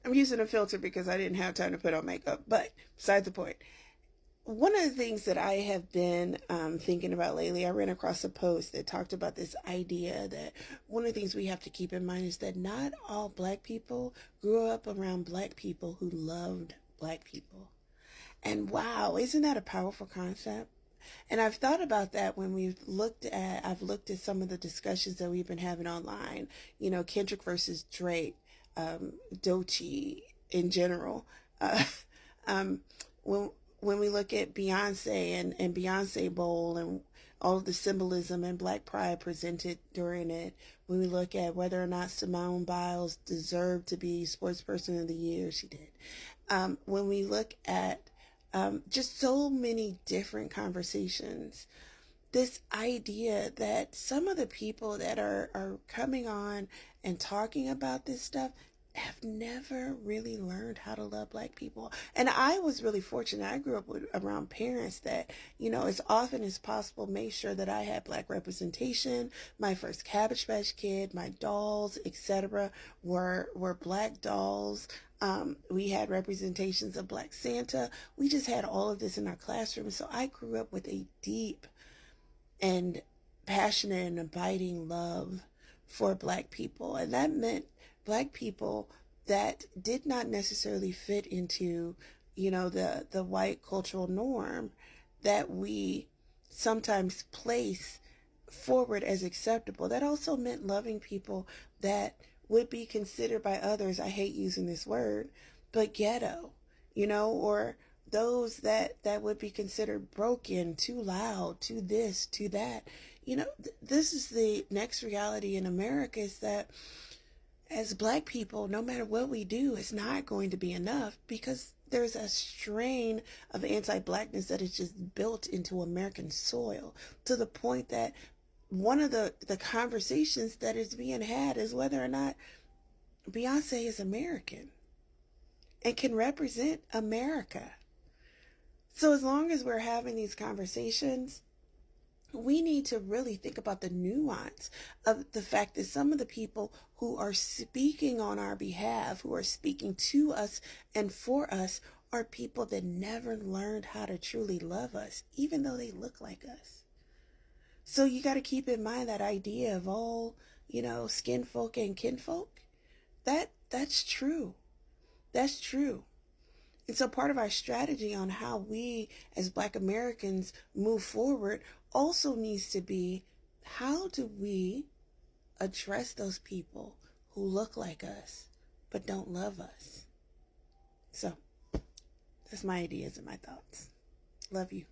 I'm using a filter because I didn't have time to put on makeup. But besides the point, one of the things that I have been thinking about lately, I ran across a post that talked about this idea that one of the things we have to keep in mind is that not all black people grew up around black people who loved black people. And wow, isn't that a powerful concept? And I've thought about that when I've looked at some of the discussions that we've been having online, Kendrick versus Drake, Doechii in general. Uh, um, when, when we look at Beyonce and Beyonce Bowl and all of the symbolism and Black Pride presented during it, when we look at whether or not Simone Biles deserved to be Sports Person of the Year, she did. When we look at just so many different conversations, this idea that some of the people that are coming on and talking about this stuff have never really learned how to love black people. And I was really fortunate. I grew up around parents that, as often as possible, made sure that I had black representation. My first Cabbage Patch Kid, my dolls, etc., were black dolls. We had representations of Black Santa. We just had all of this in our classroom. So I grew up with a deep and passionate and abiding love for black people. And that meant black people that did not necessarily fit into, the white cultural norm that we sometimes place forward as acceptable. That also meant loving people that would be considered by others, I hate using this word, but ghetto, or those that would be considered broken, too loud, too this, too that. This is the next reality in America, is that as black people, no matter what we do, it's not going to be enough, because there's a strain of anti-blackness that is just built into American soil, to the point that one of the conversations that is being had is whether or not Beyonce is American and can represent America. So as long as we're having these conversations, we need to really think about the nuance of the fact that some of the people who are speaking on our behalf, who are speaking to us and for us, are people that never learned how to truly love us, even though they look like us. So you got to keep in mind that idea of all, skin folk and kinfolk. That's true. That's true. And so part of our strategy on how we as Black Americans move forward also needs to be, how do we address those people who look like us but don't love us? So that's my ideas and my thoughts. Love you.